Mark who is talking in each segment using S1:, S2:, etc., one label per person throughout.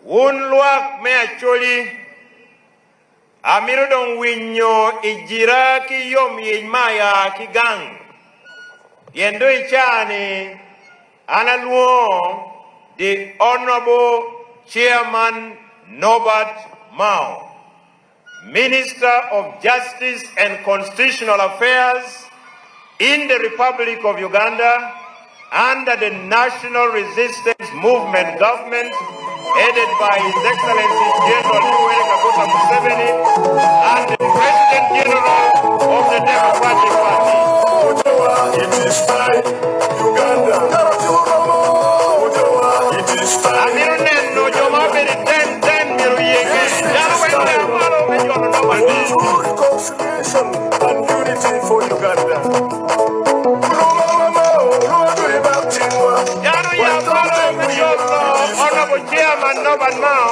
S1: Wan Luo me acholi amiro dong winyo ijira ki yom maya ki gang yendo ichani ana luo the Honorable Chairman Norbert Mao, Minister of Justice and Constitutional Affairs in the Republic of Uganda under the National Resistance Movement government headed by His Excellency General Yoweri Kaguta Museveni and the President General of the Democratic Party. It is time, Uganda. It is time. Reconciliation and unity for Uganda. Honorable Chairman Norbert Mao.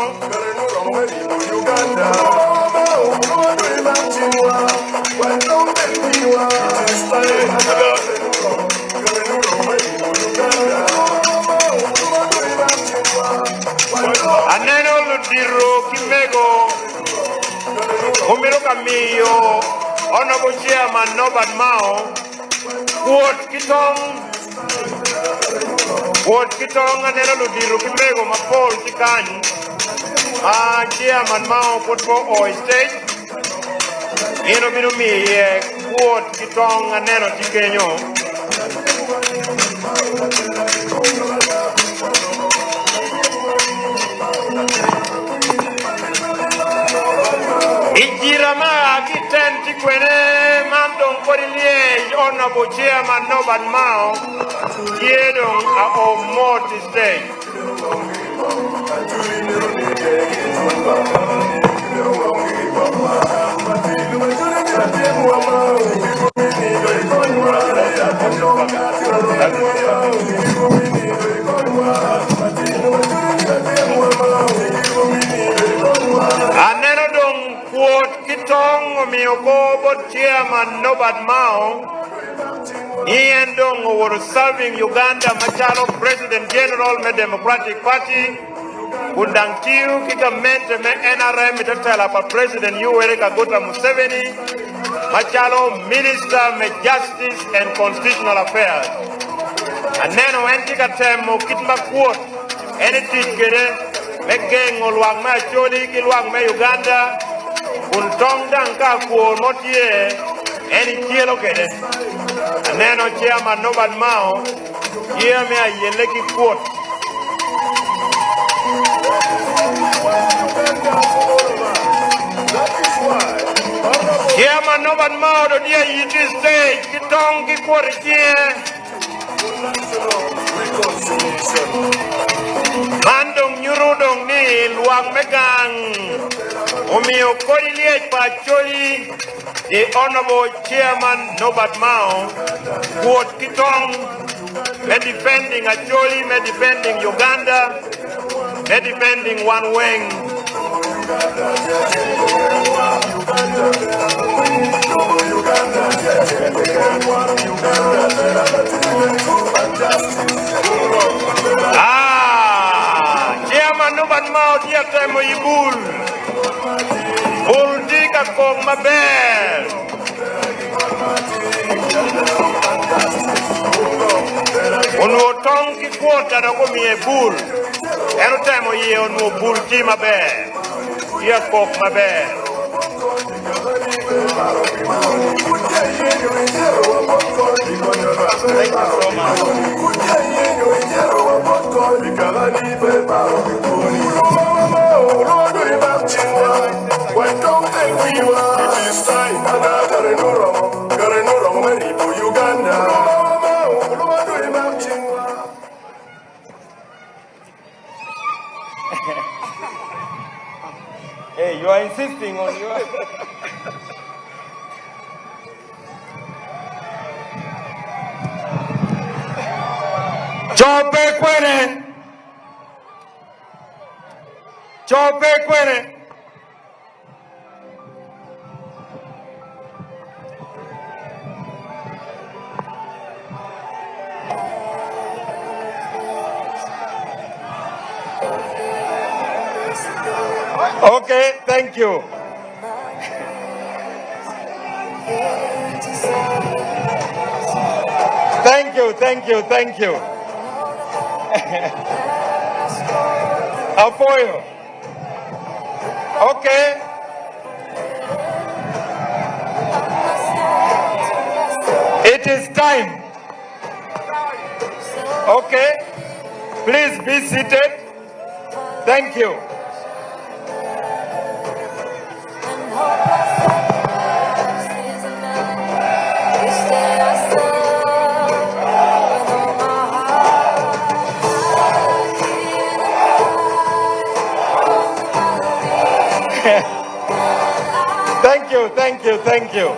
S1: Aneno Ludiro Kimego. Umiro Kamiyo. Honorable Chairman Norbert Mao. Pwoc kitong aneno Ludiro Kimego mapol tikany. Chairman Mao put for Oi State. Ino bino miye Pwoc kitong aneno tikenyo. Ijirama kitenti kwene mandong korilie Honorable Chairman Norbert Mao yedong a Omoti State. Aneno dong Pwoc kitong omiyoko bot Chairman Norbert Mao Iendong were serving Uganda Machalo President General me Democratic Party Undang Tiu Kikamente me NRM Itatala pa President Yoweri Kaguta Museveni Machalo Minister me Justice and Constitutional Affairs Aneno Entika Temo Kitma Pwoc Eni Tikere me geng olwang me acholi kilwang me Uganda Untong dang ka kuo motie Eni kielo kede Aneno Chairman Norbert Mao, here me a yeleki quote. Chairman Norbert Mao, the dear it is stage, kitong ki quote here. Mandong nyurudong ni luang megang. Umio kori liye pacholi. The Honorable Chairman Norbert Mao, Pwoc kitong, me defending Acholi, me defending Uganda, me defending Wan Weng. Chairman Norbert Mao, dear Temo Yibul. Buldiga kong mabel. Onu otong ki kwota na kumie bul. Eno temo ye onu bul ki mabel. Ye kok mabel. Thank you so much. When don't think we were, it is time, Uganda. Hey, you are insisting on your... Chope kwene. Okay, thank you. Thank you, thank you, thank you. Apoyo. Okay. It is time. Okay. Please be seated. Thank you. Thank you, thank you, thank you.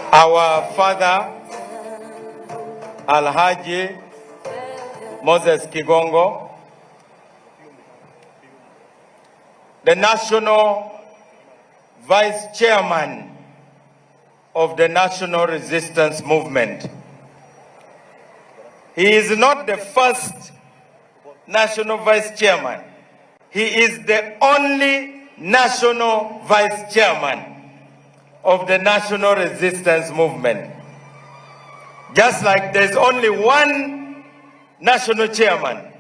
S1: Our father, Alhaji Moses Kigongo, the National Vice Chairman of the National Resistance Movement. He is not the first National Vice Chairman. He is the only National Vice Chairman of the National Resistance Movement. Just like there's only one National Chairman.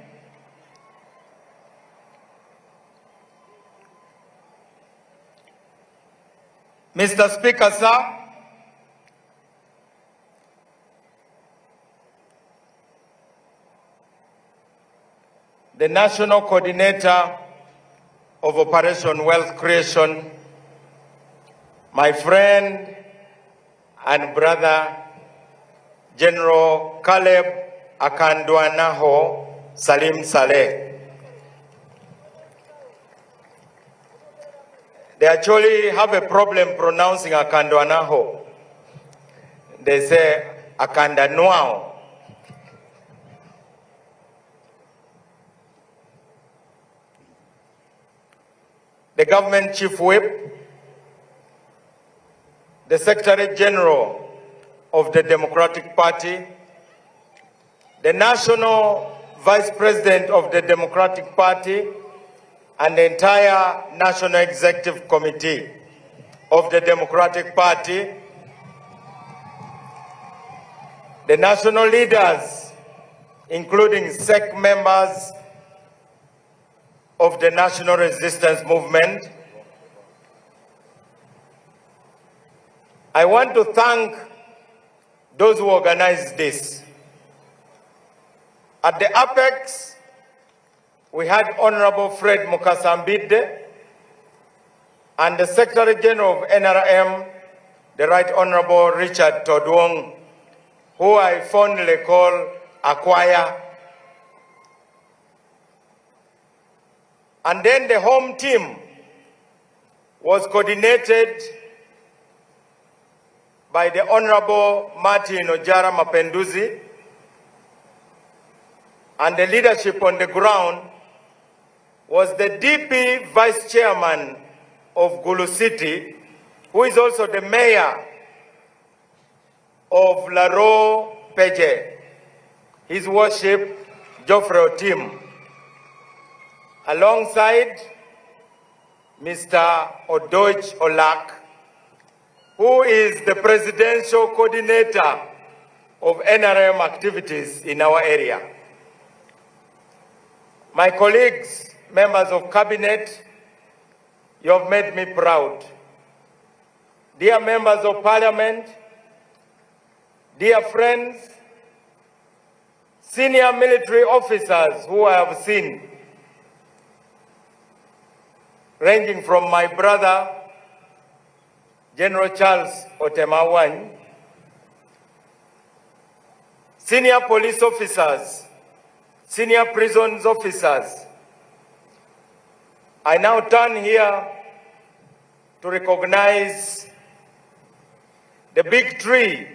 S1: Mr. Speaker, sir, the National Coordinator of Operation Wealth Creation, my friend and brother, General Caleb Akandwanaho Salim Saleh. They actually have a problem pronouncing Akandwanaho. They say Akandanuao. The government chief whip, the Secretary General of the Democratic Party, the National Vice President of the Democratic Party, and the entire National Executive Committee of the Democratic Party, the national leaders, including SEC members of the National Resistance Movement. I want to thank those who organized this. At the apex, we had Honorable Fred Mukasambide and the Secretary General of NRM, the Right Honorable Richard Todwong, who I fondly call Acquire. And then the home team was coordinated by the Honorable Martin Ojara Mapenduzi, and the leadership on the ground was the DP Vice Chairman of Gulu City, who is also the Mayor of Laro Peje, His Worship Geoffrey Otim, alongside Mr. Odoich Olak, who is the presidential coordinator of NRM activities in our area. My colleagues, members of cabinet, you have made me proud. Dear members of parliament, dear friends, senior military officers who I have seen, ranging from my brother, General Charles Otemawan, senior police officers, senior prisons officers, I now turn here to recognize the big tree,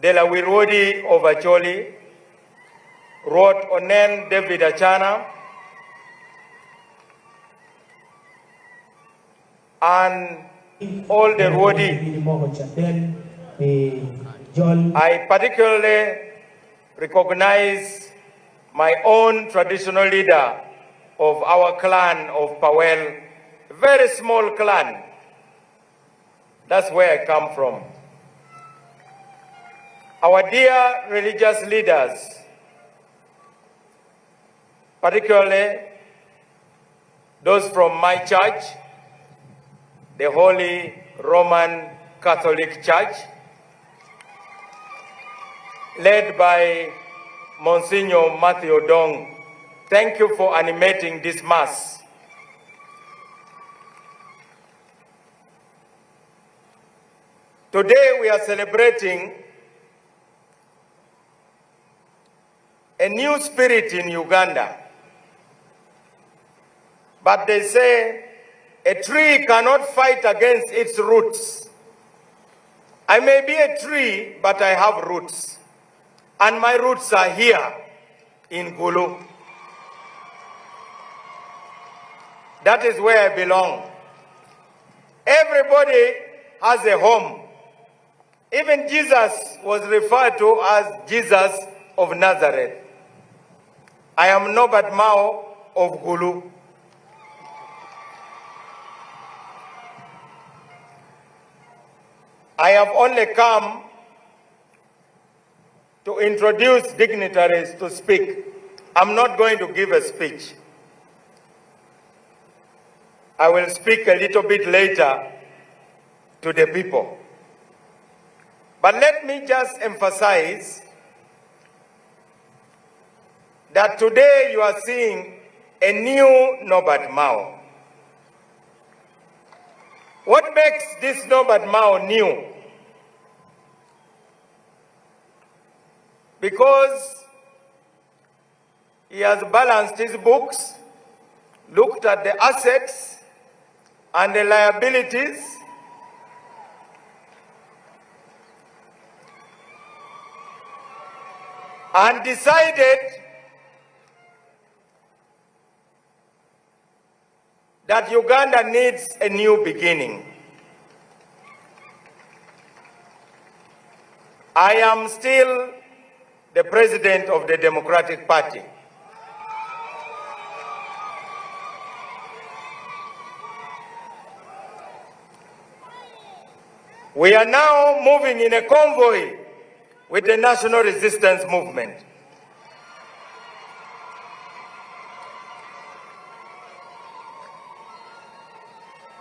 S1: de la Wirwodi of ACOLI, Rod Onen David Achana, and all the Rwodi. I particularly recognize my own traditional leader of our clan of Pwoc, a very small clan. That's where I come from. Our dear religious leaders, particularly those from my church, the Holy Roman Catholic Church, led by Monsignor Matthew Dong. Thank you for animating this Mass. Today we are celebrating a new spirit in Uganda. But they say a tree cannot fight against its roots. I may be a tree, but I have roots. And my roots are here in Gulu. That is where I belong. Everybody has a home. Even Jesus was referred to as Jesus of Nazareth. I am Norbert Mao of Gulu. I have only come to introduce dignitaries to speak. I'm not going to give a speech. I will speak a little bit later to the people. But let me just emphasize that today you are seeing a new Norbert Mao. What makes this Norbert Mao new? Because he has balanced his books, looked at the assets and the liabilities, and decided that Uganda needs a new beginning. I am still the president of the Democratic Party. We are now moving in a convoy with the National Resistance Movement.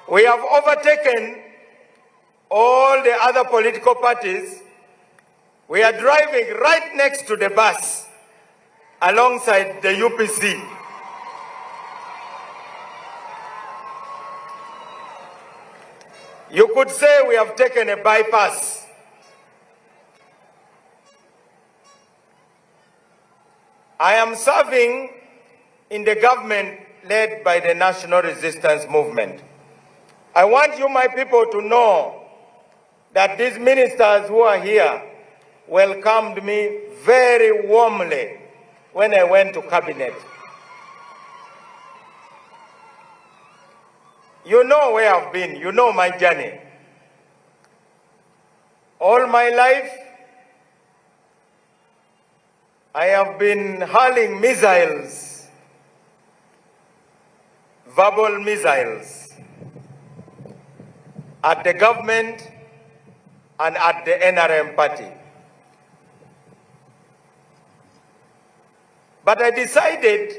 S1: We have overtaken all the other political parties. We are driving right next to the bus alongside the UPC. You could say we have taken a bypass. I am serving in the government led by the National Resistance Movement. I want you, my people, to know that these ministers who are here welcomed me very warmly when I went to cabinet. You know where I've been, you know my journey. All my life, I have been hurling missiles, verbal missiles, at the government and at the NRM party. But I decided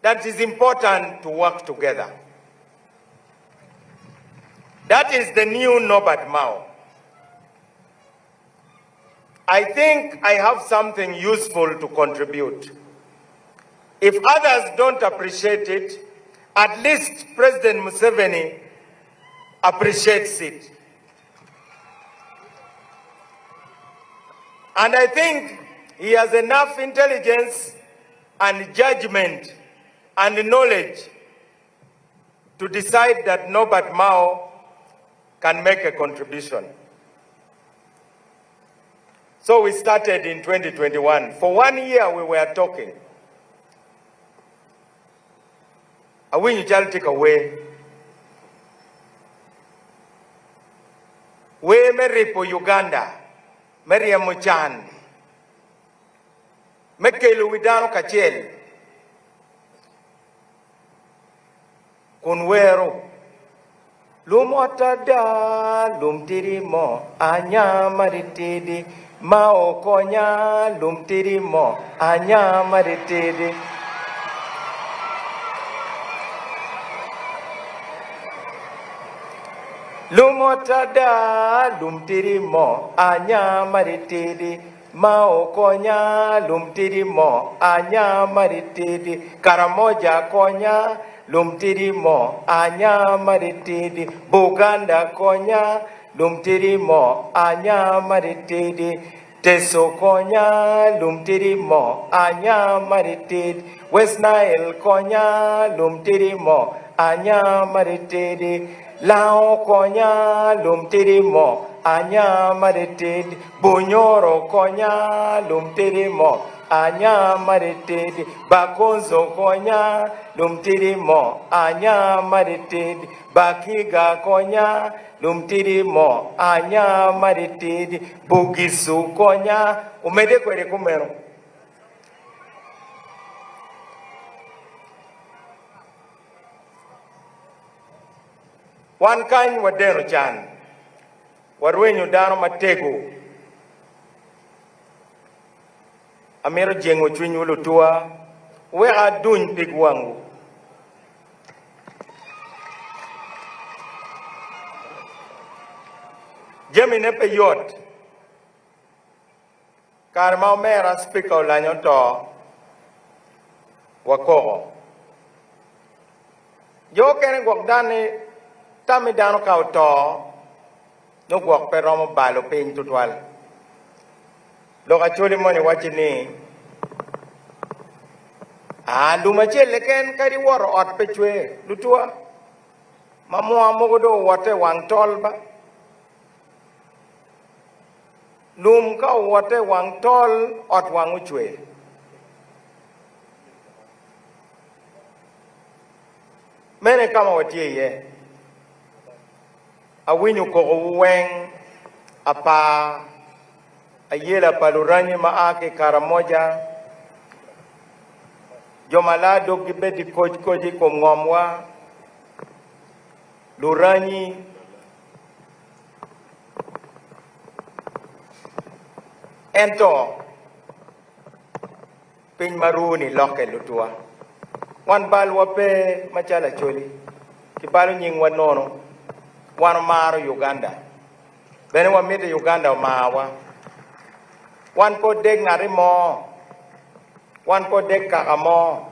S1: that it is important to work together. That is the new Norbert Mao. I think I have something useful to contribute. If others don't appreciate it, at least President Museveni appreciates it. And I think he has enough intelligence and judgment and knowledge to decide that Norbert Mao can make a contribution. So we started in 2021. For 1 year we were talking. I win you shall take away. We meripo Uganda, Maria Muchan, Mekelu Widano Kachel, Kunwero, Lumotada, Lumtirimo, Anya Maritidi, Mao Konya, Lumtirimo, Anya Maritidi. Lumotada, Lumtirimo, Anya Maritidi, Mao Konya, Lumtirimo, Anya Maritidi, Karamoja Konya, Lumtirimo, Anya Maritidi, Buganda Konya, Lumtirimo, Anya Maritidi, Teso Konya, Lumtirimo, Anya Maritidi, West Nile Konya, Lumtirimo, Anya Maritidi, Lao Konya, Lumtirimo, Anya Maritidi, Bunyoro Konya, Lumtirimo, Anya Maritidi, Bakonzo Konya, Lumtirimo, Anya Maritidi, Bakiga Konya, Lumtirimo, Anya Maritidi, Bugisu Konya, umede kwere kumero. One kind wadero chan, warwenyu dano matego, amero jengo chwinyu lutua, wea duny pig wangu. Jemi nepe yot, karma mera speaker ulanyo to, wakoro. Jo kene gwakdani, Tami dano kauto, no gwak pe romo balo ping tutwal. Loka chuli moni wachini. Luma chele ken kari waro ot pe chwe, lutua. Mamua mogodo wate wang tol ba. Lum ka wate wang tol ot wang uchwe. Mene kama watie ye. Awinyu ko weng apa ayela paluranyi maake karamoja jomalado gibedi koji komngomwa luranyi ento pin maruni loke lutua wan balwa pe machala choli kibalo nying wanono Wan maro Uganda. Bene wa mite Uganda mawa. Wan po deg ngari mo. Wan po deg KAKA mo.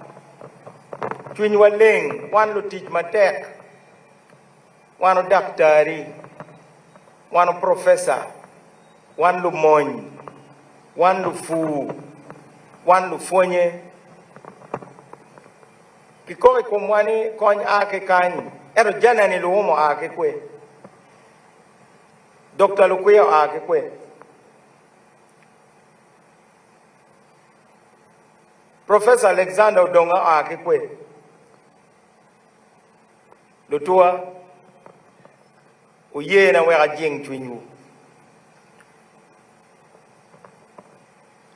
S1: Chwiny waling. Wan lu tich matek. Wan lu daktari. Wan lu professor. Wan lu mony. Wan lu fu. Wan lu fonye. Kikori kumwani kony ake kanyi. Ero jana ni luomo ake kwe. Dr. Lukuya ake kwe. Professor Alexander Odonga ake kwe. Lutua uye na wega jing chwinyu.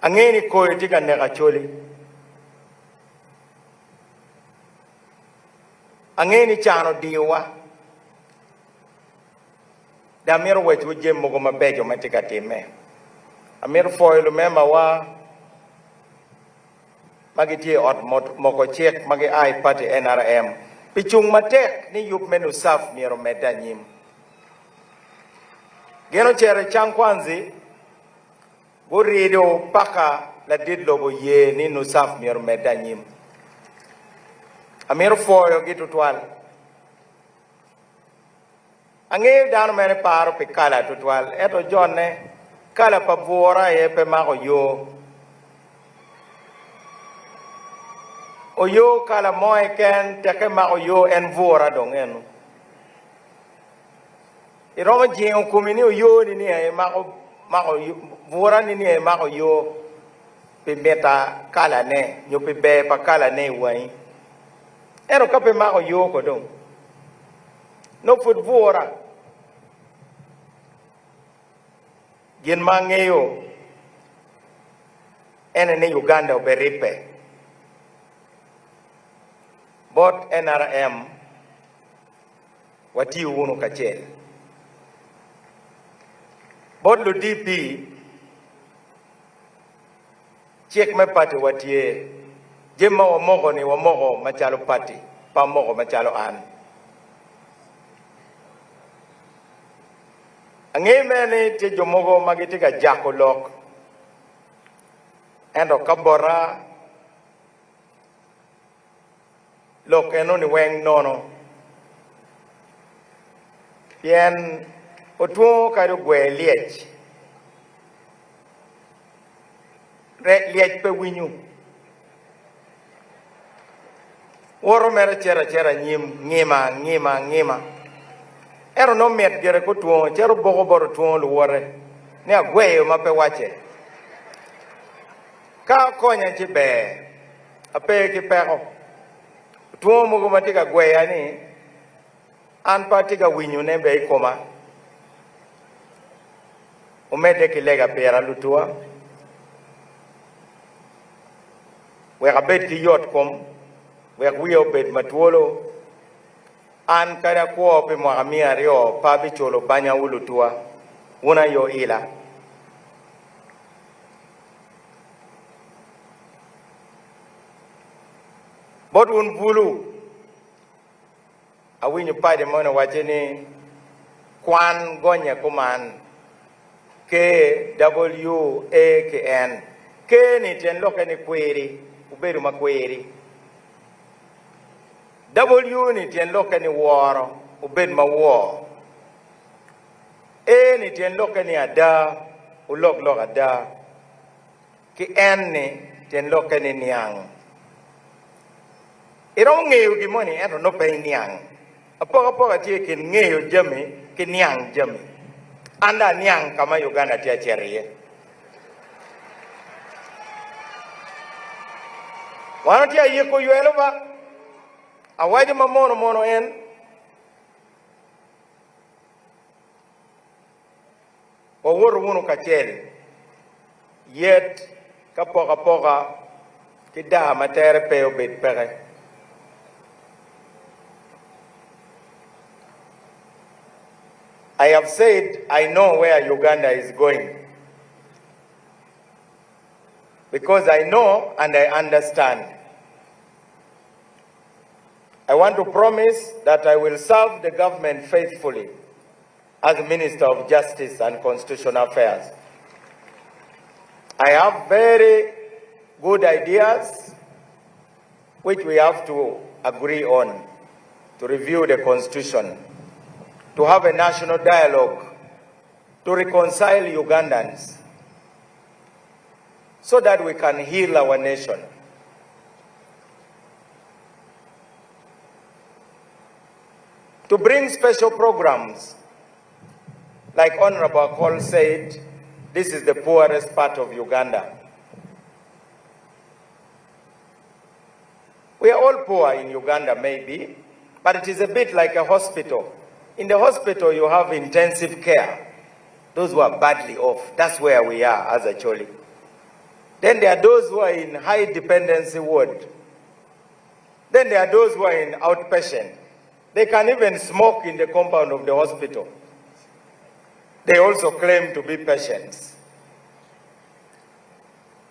S1: Angeni koyo tika nega choli. Angeni chano diwa. Da mero wetu uje mogo mabejo matika time. Amero foilu mema wa magitie ot moko chek magi ai party NRM. Pichung matek ni yup menu saf mero meda nyim. Geno chere chang kwanzi burido paka la didlobo ye ni no saf mero meda nyim. Amero foyo gitu twal. Angel dan mene paro pikala tutwal eto John ne
S2: kala pa vora e pe ma yo o yo kala moy ken te ke ma yo en vora dong en iroma jing kumini o yo ni e ma vora ni e ma yo pe beta kala ne yo pe be pa kala ne wai ero ka pe ma yo ko dong no fut vora yen mangeyo ene Uganda ERIBBE bot NRM wati wunu kachel bot lu DP chek me pati watie jema wa mogo ni wa mogo machalo pati pa mogo machalo an angeme te jomogo magiti ka jakolok endo kabora lok eno ni weng nono pien otuo karo gwe liech liech pe winyu woro mere chera ngima ero no met gere ko tuo chero bogo boro tuo lu wore ne agweyo mape wache ka konya chibe ape ki peko tuo mugo matika gweya ni an patika winyu ne be koma umede kilega pera lutua we abet ki yot kom we wiyo bet matuolo an kada ko pe mo amia rio pa bi cholo banya ulutua una yo ila bot un bulu awinyu pa de mona wacheni kwan gonya kuman KWAKN ke ni ten lokani kweri uberu makweri W ni tien loke ni woro, ubed ma wo. A ni tien loke ni ada, ulok ada. Ki N ni tien loke ni niang. Irong ngeu ki moni ero no pe niang. Apoka tie ki ngeu jami, ki niang jami. Anda niang kama Uganda tia cherie. Wana tia yeko yuelo ba. Awaje mono en o woro wunu kachel yet kapoka kida matere pe obet pere I have said I know where Uganda is going because I know and I understand. I want to promise that I will serve the government faithfully as Minister of Justice and Constitutional Affairs. I have very good ideas which we have to agree on, to review the Constitution, to have a national dialogue, to reconcile Ugandans, so that we can heal our nation. To bring special programs, like Honorable Cole said, this is the poorest part of Uganda. We are all poor in Uganda, maybe, but it is a bit like a hospital. In the hospital, you have intensive care. Those who are badly off, that's where we are as ACOLI. Then there are those who are in high dependency ward. Then there are those who are in outpatient. They can even smoke in the compound of the hospital. They also claim to be patients.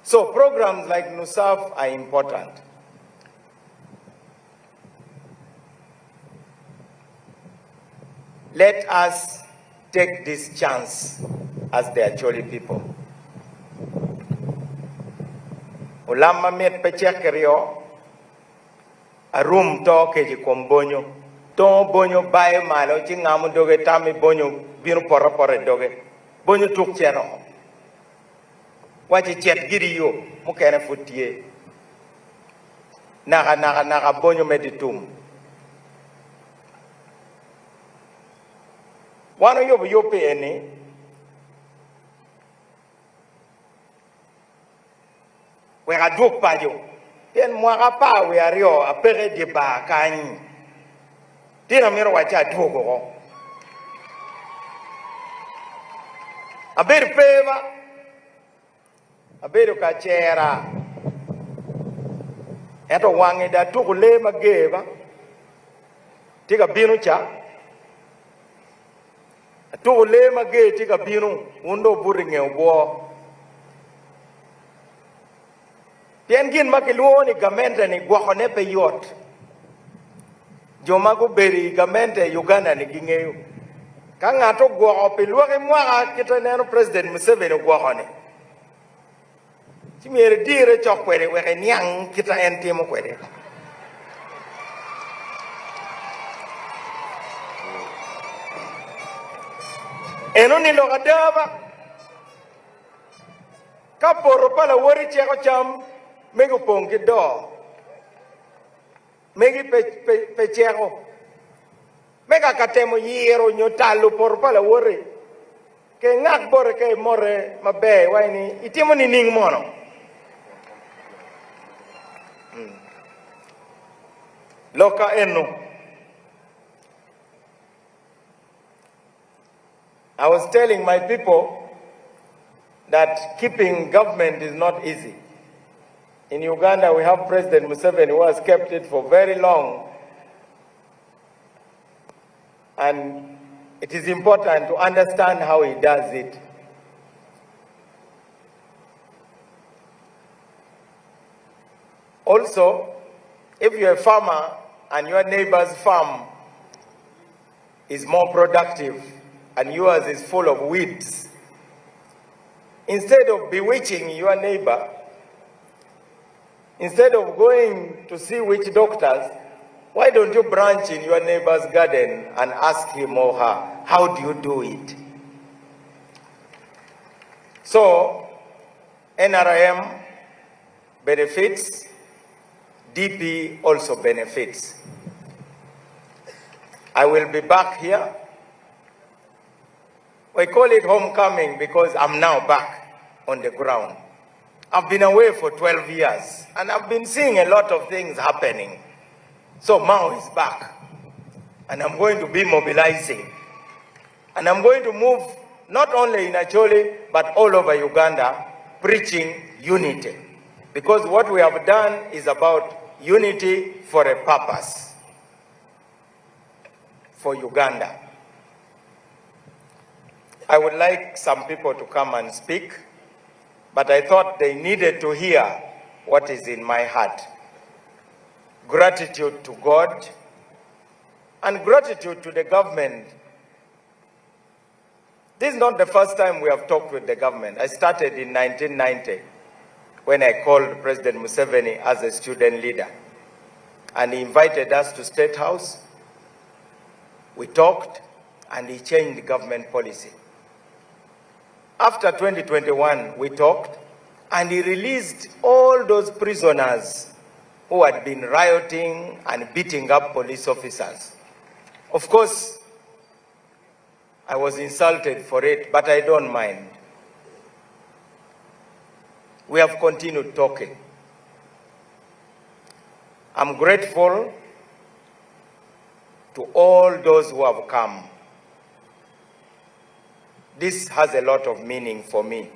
S2: So programs like NUSAF are important. Let us take this chance as the ACOLI people. Ulama met pechekerio arum to keji kombonyo. To bonyo bae malo chi ngamu doge tami bonyo binu pora doge bonyo tuk chero wachi chet giri yo mukene futie naga bonyo meditum wano yobu yope eni we ga duk pajo yen mwaga pa we ario apere de ba kanyi tira mero wacha Dwoko go aber peva aber ka chera eto wange da tukule mageba tiga binu cha tukule mage tiga binu undo buringe ubo Tiengin makiluo ni gamente ni gwakone pe yot. Joma go beri gamente Uganda ni gingeyo. Kanga to gwako pe luoke mwaka kita neno President Museveni gwakone. Chimiere dire chok kwere weke nyang kita entimo kwere. Eno ni loka daba. Kaporo pala wori cheko cham. Mego pongi do, megi pechero, mega katemo yero nyotalo por pala wori, ke ngak bore ke more mabe waini itimo ni ning mono. Loka eno. I was telling my people that keeping government is not easy. In Uganda, we have President Museveni who has kept it for very long. And it is important to understand how he does it. Also, if you're a farmer and your neighbor's farm is more productive and yours is full of weeds, instead of bewitching your neighbor, instead of going to see which doctors, why don't you branch in your neighbor's garden and ask him or her, how do you do it? So, NRM benefits, DP also benefits. I will be back here. We call it homecoming because I'm now back on the ground. I've been away for 12 years, and I've been seeing a lot of things happening. So Mao is back, and I'm going to be mobilizing. And I'm going to move not only in ACOLI, but all over Uganda, preaching unity. Because what we have done is about unity for a purpose, for Uganda. I would like some people to come and speak, but I thought they needed to hear what is in my heart. Gratitude to God and gratitude to the government. This is not the first time we have talked with the government. I started in 1990 when I called President Museveni as a student leader. And he invited us to State House. We talked and he changed the government policy. After 2021, we talked, and he released all those prisoners who had been rioting and beating up police officers. Of course, I was insulted for it, but I don't mind. We have continued talking. I'm grateful to all those who have come. This has a lot of meaning for me.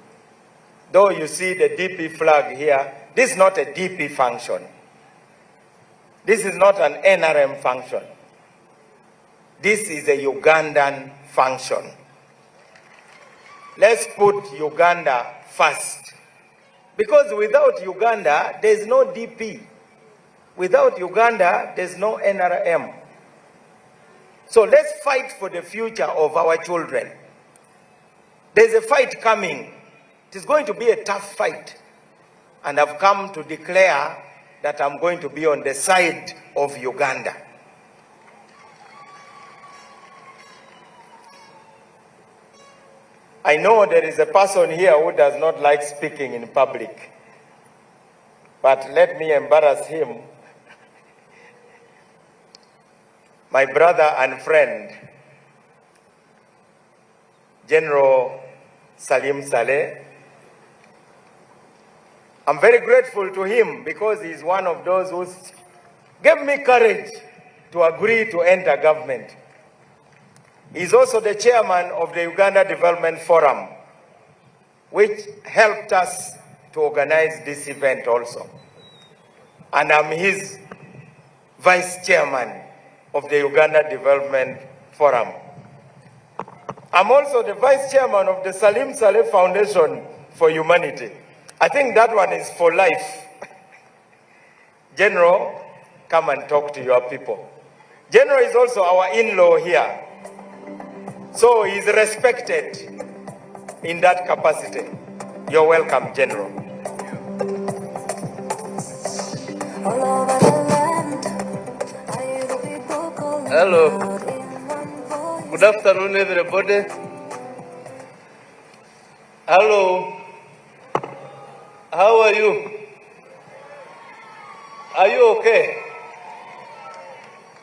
S2: Though you see the DP flag here, this is not a DP function. This is not an NRM function. This is a Ugandan function. Let's put Uganda first. Because without Uganda, there's no DP. Without Uganda, there's no NRM. So let's fight for the future of our children. There's a fight coming. It is going to be a tough fight. And I've come to declare that I'm going to be on the side of Uganda. I know there is a person here who does not like speaking in public, but let me embarrass him. My brother and friend, General Salim Saleh. I'm very grateful to him because he's one of those who gave me courage to agree to enter government. He's also the chairman of the Uganda Development Forum, which helped us to organize this event also. And I'm his vice chairman of the Uganda Development Forum. I'm also the vice chairman of the Salim Saleh Foundation for Humanity. I think that one is for life. General, come and talk to your people. General is also our in-law here. So he's respected in that capacity. You're welcome, General.
S3: Hello. Good afternoon, everybody. Hello. How are you? Are you okay?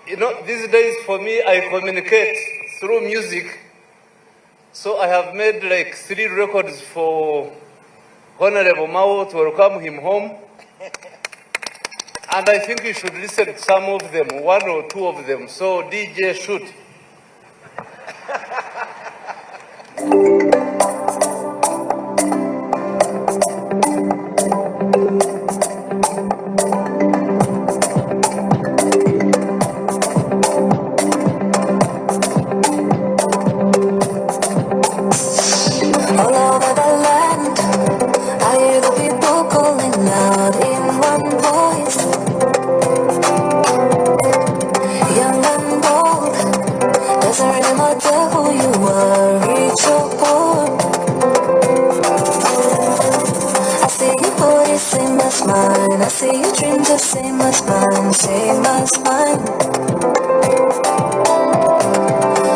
S3: You know, these days for me, I communicate through music. So I have made like 3 records for Honorable Mao to welcome him home. And I think you should listen to some of them, 1 or 2 of them. So DJ shoot.
S4: I see your dreams the same as mine, same as mine.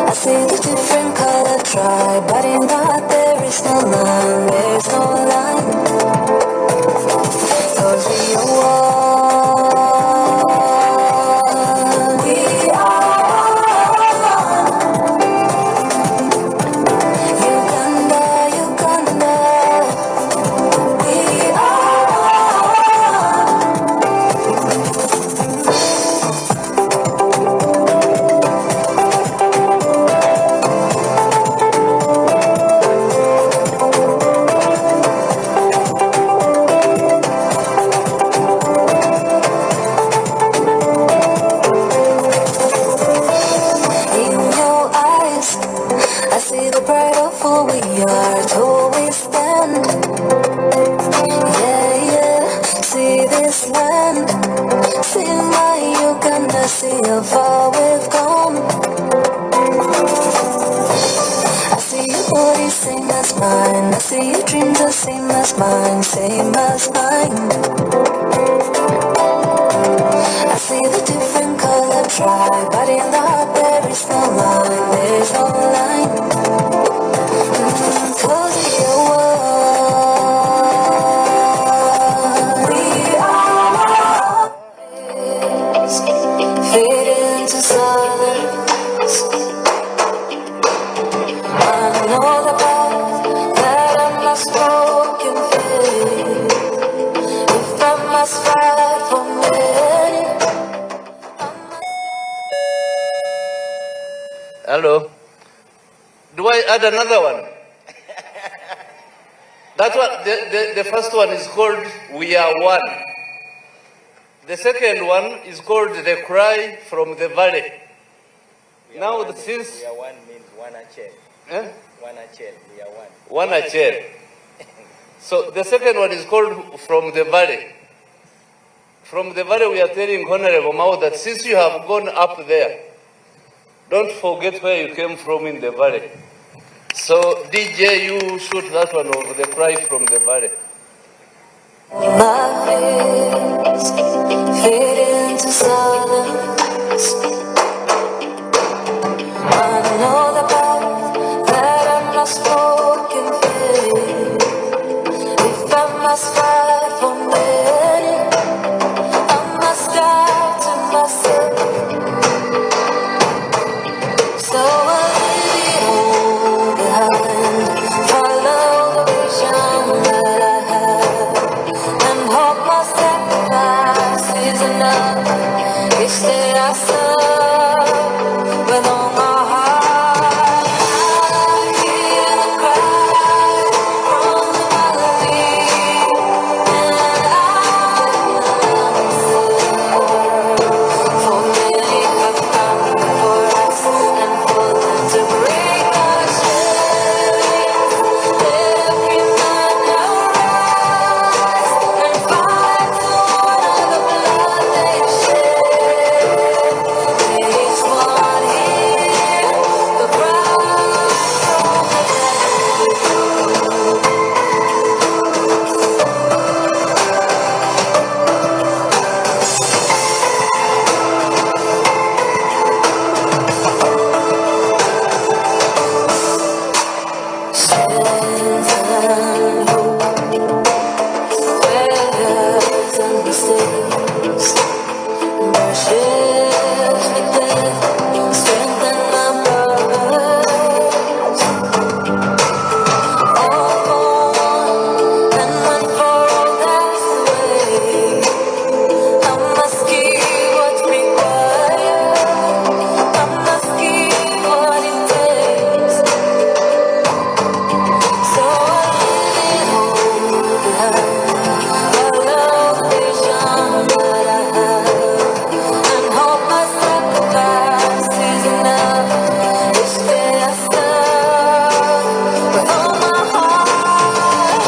S4: I see the different color tribe, but in that there is no line, there is no line. 'Cause we are one, we are one. Uganda, Uganda, we are see how far we've come. I see your body same as mine. I see your dreams the same as mine, same as mine. I see the different color tribe, but in that there is no line, there is no line. 'Cause we are one, we are fade into silence. I know the path that I must walk in faith. If I must fight for me,
S3: Hello. Do I add another one? That's what the first one is called We Are One. The second one is called The Cry from the Valley. Now, since
S2: We are one means one achel.
S3: eh?
S2: One achel, we are one.
S3: One a chair. So the second one is called From the Valley. From the Valley, we are telling Honorable Mao that since you have gone up there, don't forget where you came from in the valley. So DJ, you shoot that one over The Cry from the Valley.
S4: my face fade into silence. I know the path that I must walk in must fight for meaning. I must die to myself. So I leave it all behind. Follow the vision that I have, and hope my sacrifice is enough. Each day I serve with all my heart. I hear the cry from the valley, and I serve. For many have come before us, and for them to break our chains. Every man arise and fight to honor the blood they shed. Each one hear the cry from the strength and hope, failures and mistakes. Precious with death, strengthen my brothers. All for one, and one for all, that's the way. I must give what's required. I must give what it takes. So I leave it all behind. Follow the vision that I have, and hope my sacrifice is enough. Each day I serve with all my heart. I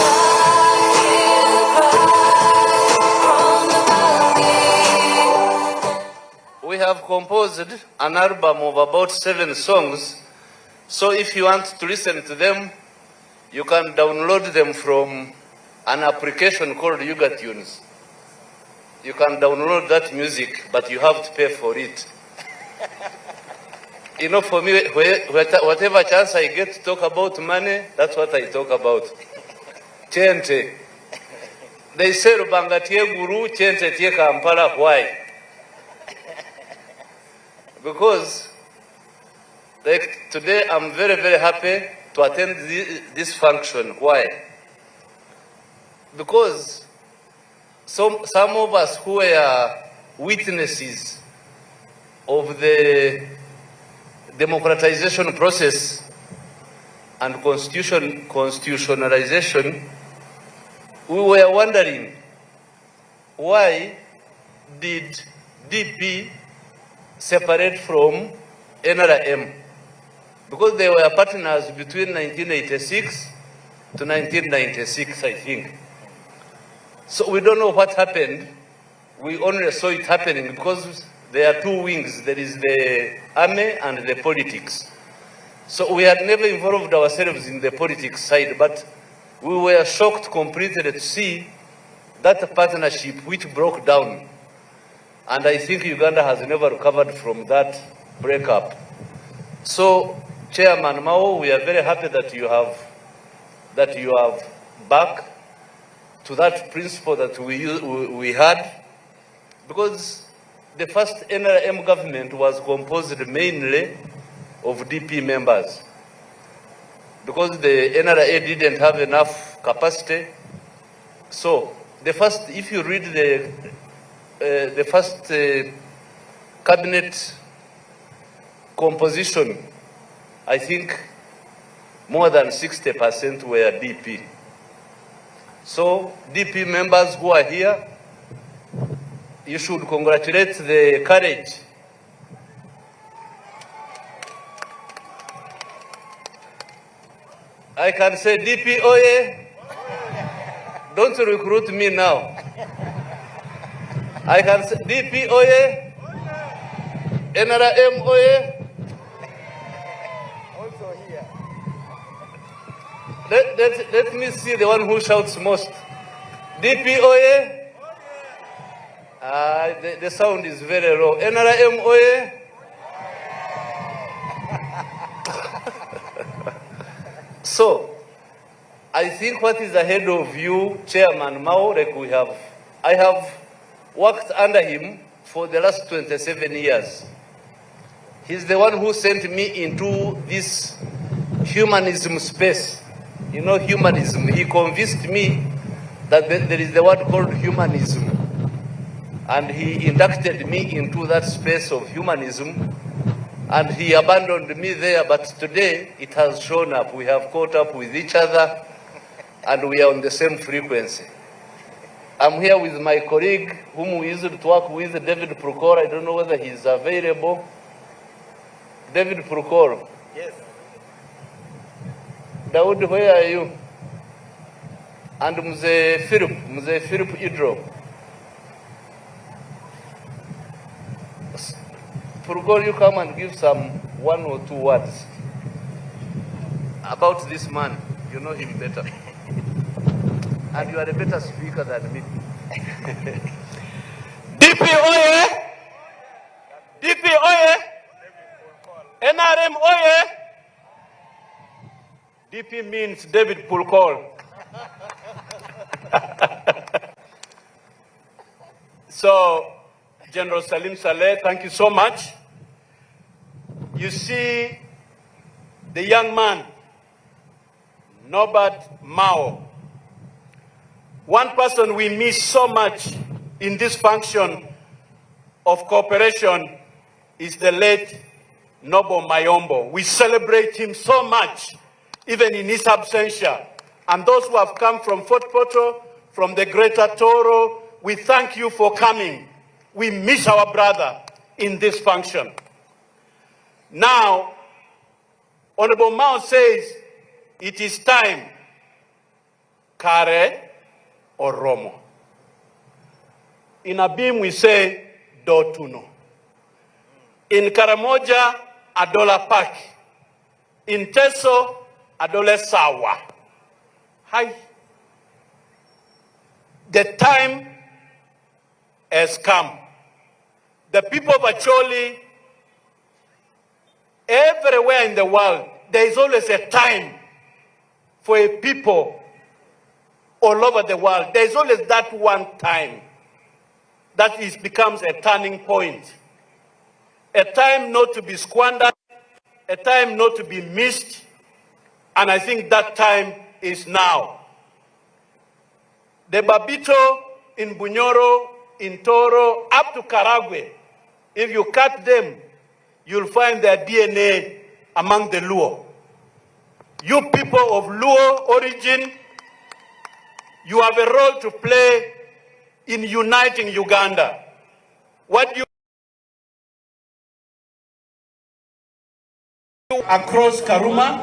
S4: hear the cry from the valley.
S3: We have composed an album of about 7 songs. So if you want to listen to them, you can download them from an application called Yuga Tunes. You can download that music, but you have to pay for it. You know, for me, whatever chance I get to talk about money, that's what I talk about. Chente. They say Rubanga tie guru, chente tie Kampala. Why? Because like today I'm very, very happy to attend this function. Why? Because some of us who were witnesses of the democratization process and constitutionalization, we were wondering, why did DP separate from NRM? Because they were partners between 1986 to 1996, I think. So we don't know what happened. We only saw it happening because there are 2 wings. There is the army and the politics. So we had never involved ourselves in the politics side, but we were shocked completely to see that partnership which broke down. And I think Uganda has never recovered from that breakup. So, Chairman Mao, we are very happy that you have back to that principle that we had, because the first NRM government was composed mainly of DP members, because the NRA didn't have enough capacity. So the first, if you read the first cabinet composition, I think more than 60% were DP. So DP members who are here, you should congratulate the courage. I can say DP Oye. Don't recruit me now. I can say DP Oye. NRM Oye.
S2: Also here.
S3: Let me see the one who shouts most. DP Oye. The sound is very low. NRM Oye. So, I think what is ahead of you, Chairman Mao, I have worked under him for the last 27 years. He's the one who sent me into this humanism space. You know, humanism. He convinced me that there is the word called humanism. And he inducted me into that space of humanism. And he abandoned me there, but today it has shown up. We have caught up with each other, and we are on the same frequency. I'm here with my colleague, whom we used to work with, David Pwoc. I don't know whether he's available. David Pwoc.
S2: Yes.
S3: Daud, where are you? And Mzee Philip Idro. Pwoc, you come and give some 1 or 2 words about this man. You know him better. And you are a better speaker than me.
S5: DP Oye! DP Oye! NRM Oye! DP means David Pwoc. So, General Salim Saleh, thank you so much. You see, the young man, Norbert Mao, one person we miss so much in this function of cooperation is the late Norbert Mao. We celebrate him so much, even in his absentia. And those who have come from Fort Poto, from the Greater Toro, we thank you for coming. We miss our brother in this function. Now, Honorable Mao says it is time, Kare or Romo. In Abim we say Dotuno. In Karamoja, Adola Pak. In Teso, Adole Sawa. Hi. The time has come. The people of Acholi, everywhere in the world, there is always a time for a people all over the world. There is always that one time that becomes a turning point. A time not to be squandered, a time not to be missed, and I think that time is now. The Babito in Bunyoro, in Toro, up to Karagwe, if you cut them, you'll find their DNA among the Luo. You people of Luo origin, you have a role to play in uniting Uganda. What you across Karuma,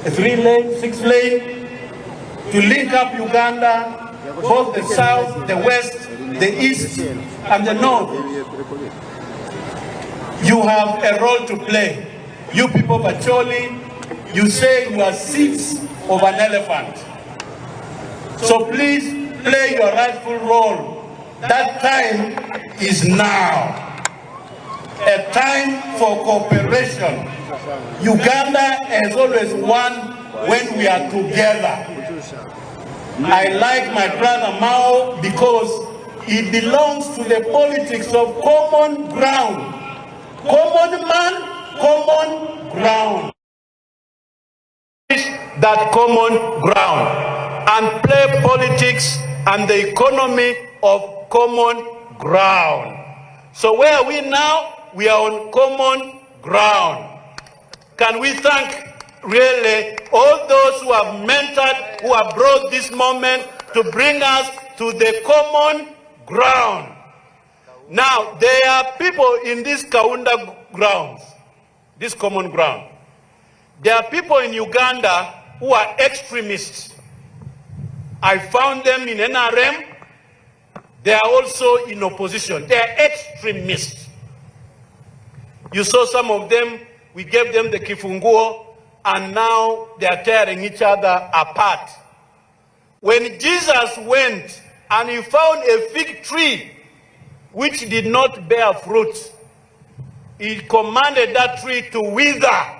S5: a 3-lane, 6-lane, to link up Uganda, both the south, the west, the east, and the north. You have a role to play. You people of Acholi, you say you are seeds of an elephant. So please play your rightful role. That time is now. A time for cooperation. Uganda has always won when we are together. I like my brother Mao because he belongs to the politics of common ground. Common man, common ground. That common ground and play politics and the economy of common ground. So where are we now? We are on common ground. Can we thank really all those who have mentored, who have brought this moment to bring us to the common ground? Now, there are people in this Kaunda grounds, this common ground. There are people in Uganda who are extremists. I found them in NRM. They are also in opposition. They are extremists. You saw some of them, we gave them the kifunguo, and now they are tearing each other apart. When Jesus went and he found a fig tree which did not bear fruit, he commanded that tree to wither.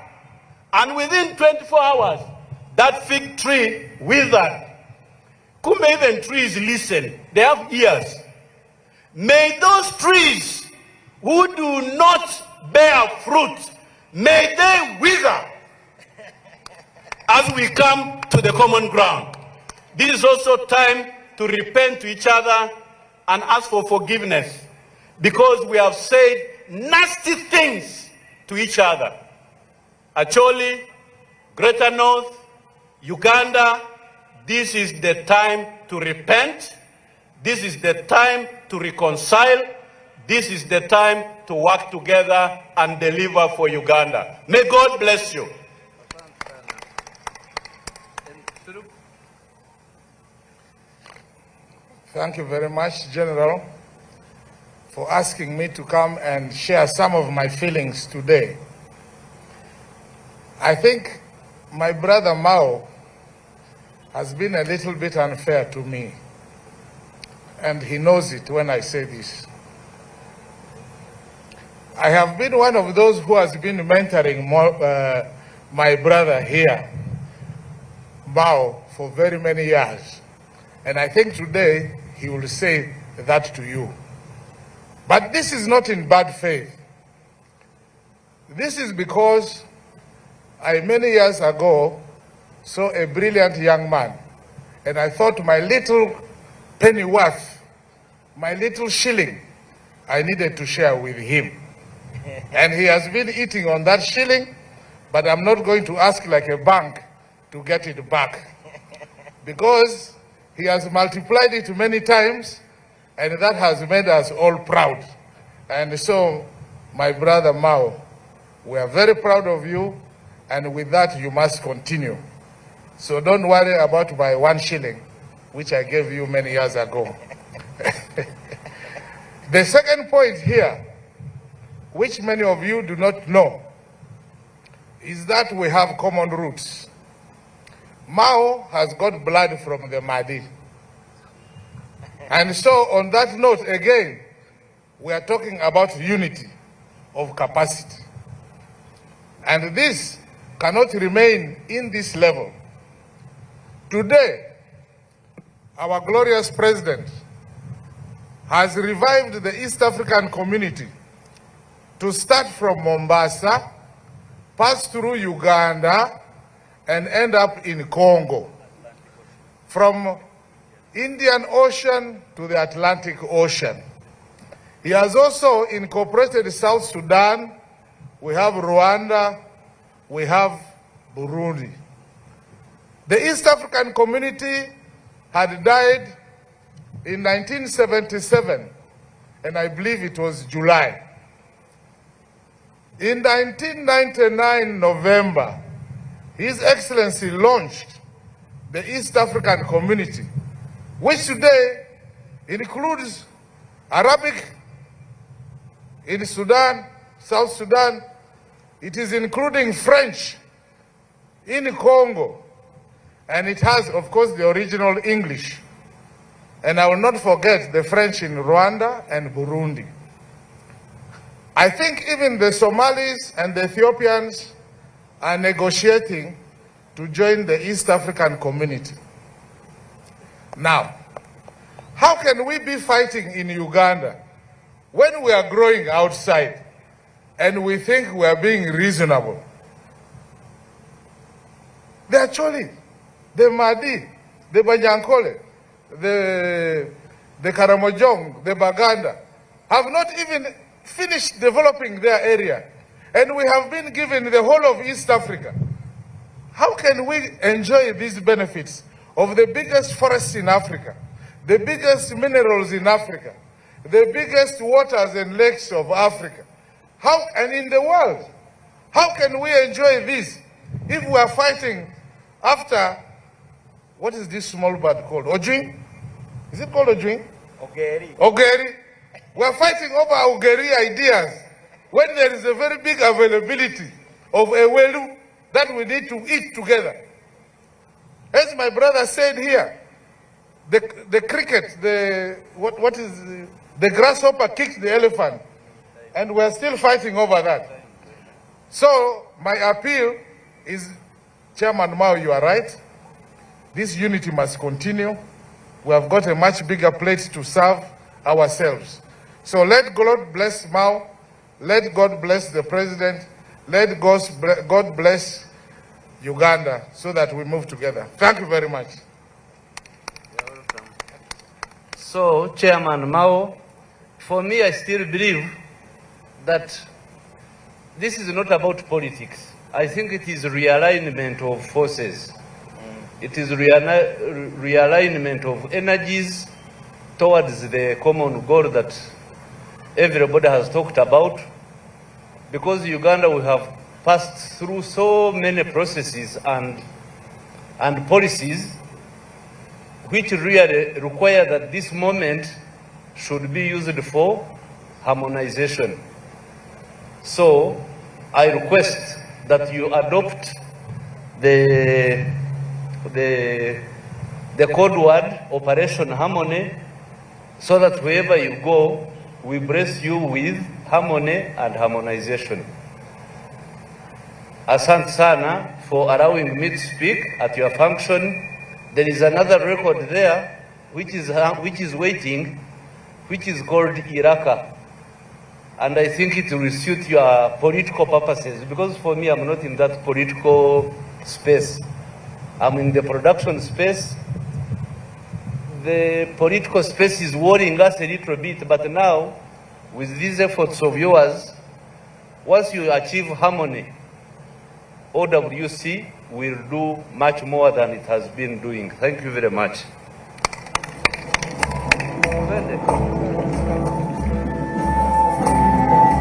S5: And within 24 hours, that fig tree withered. Kumbe even trees listen, they have ears. May those trees who do not bear fruit, may they wither as we come to the common ground. This is also time to repent to each other and ask for forgiveness, because we have said nasty things to each other. ACOLI, Greater North, Uganda, this is the time to repent. This is the time to reconcile. This is the time to work together and deliver for Uganda. May God bless you.
S6: Thank you very much, General, for asking me to come and share some of my feelings today. I think my brother Mao has been a little bit unfair to me, and he knows it when I say this. I have been one of those who has been mentoring my brother here, Mao, for very many years. And I think today he will say that to you. But this is not in bad faith. This is because I, many years ago, saw a brilliant young man, and I thought my little penny worth, my little shilling, I needed to share with him. And he has been eating on that shilling, but I'm not going to ask like a bank to get it back, because he has multiplied it many times, and that has made us all proud. And so, my brother Mao, we are very proud of you, and with that you must continue. So don't worry about my 1 shilling, which I gave you many years ago. The second point here, which many of you do not know, is that we have common roots. Mao has got blood from the Mahdi. And so on that note, again, we are talking about unity of capacity. And this cannot remain in this level. Today, our glorious president has revived the East African community to start from Mombasa, pass through Uganda, and end up in Congo. From Indian Ocean to the Atlantic Ocean. He has also incorporated South Sudan, we have Rwanda, we have Burundi. The East African community had died in 1977, and I believe it was July. In 1999 November, His Excellency launched the East African community, which today includes Arabic in Sudan, South Sudan. It is including French in Congo, and it has, of course, the original English. And I will not forget the French in Rwanda and Burundi. I think even the Somalis and the Ethiopians are negotiating to join the East African community. Now, how can we be fighting in Uganda when we are growing outside and we think we are being reasonable? The ACOLI, the Mahdi, the Banyankole, the Karamojong, the Baganda have not even finished developing their area, and we have been given the whole of East Africa. How can we enjoy these benefits of the biggest forests in Africa, the biggest minerals in Africa, the biggest waters and lakes of Africa, and in the world? How can we enjoy this if we are fighting after, what is this small bird called? Ojwin? Is it called Ojwin?
S2: Ogeri.
S6: Ogeri. We are fighting over Ogeri ideas when there is a very big availability of ewelu that we need to eat together. As my brother said here, the cricket, the grasshopper kicked the elephant, and we are still fighting over that. So my appeal is Chairman Mao, you are right. This unity must continue. We have got a much bigger plate to serve ourselves. So let God bless Mao. Let God bless the president. Let God bless Uganda so that we move together. Thank you very much.
S3: You're welcome. So, Chairman Mao, for me, I still believe that this is not about politics. I think it is realignment of forces. It is realignment of energies towards the common goal that everybody has talked about. Because Uganda, we have passed through so many processes and policies which really require that this moment should be used for harmonization. So I request that you adopt the code word Operation Harmony, so that wherever you go, we bless you with harmony and harmonization. Asante sana for allowing me to speak at your function. There is another record there which is waiting, which is called IRAKA. And I think it will suit your political purposes, because for me, I'm not in that political space. I'm in the production space. The political space is worrying us a little bit, but now, with these efforts of yours, once you achieve harmony, OWC will do much more than it has been doing. Thank you very much.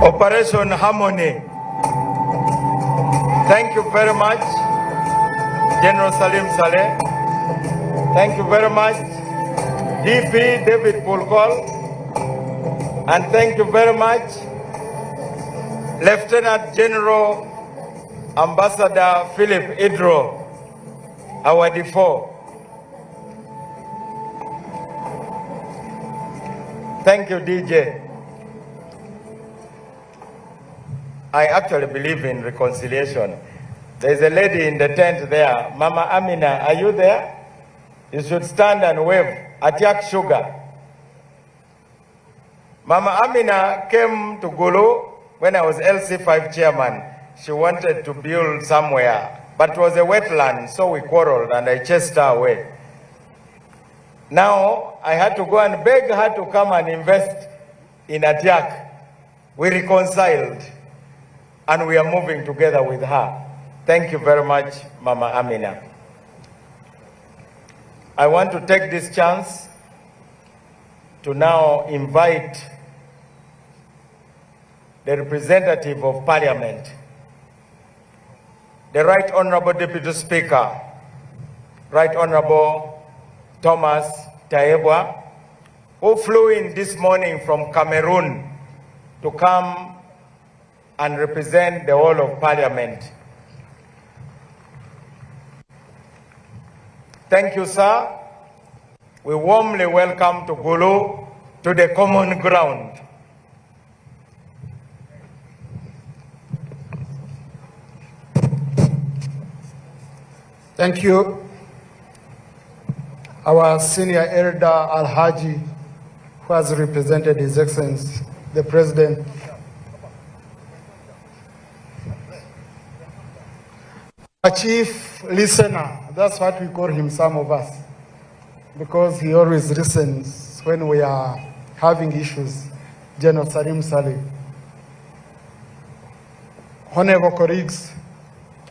S2: Operation Harmony. Thank you very much, General Salim Saleh. Thank you very much, DP David Pwoc. And thank you very much, Lieutenant General Ambassador Philip Idro, our default. Thank you, DJ. I actually believe in reconciliation. There's a lady in the tent there. Mama Amina, are you there? You should stand and wave. Atiak Sugar. Mama Amina came to Gulu when I was LC5 chairman. She wanted to build somewhere, but it was a wetland, so we quarreled and I chased her away. Now, I had to go and beg her to come and invest in Atiak. We reconciled, and we are moving together with her. Thank you very much, Mama Amina. I want to take this chance to now invite the representative of Parliament, the Right Honorable Deputy Speaker, Right Honorable Thomas Tayebwa, who flew in this morning from Cameroon to come and represent the whole of Parliament. Thank you, sir. We warmly welcome to Gulu, to the common ground.
S7: Thank you. Our senior elder Al-Haji, who has represented His Excellency, the President. Our chief listener, that's what we call him, some of us, because he always listens when we are having issues. General Salim Saleh. Honorable colleagues,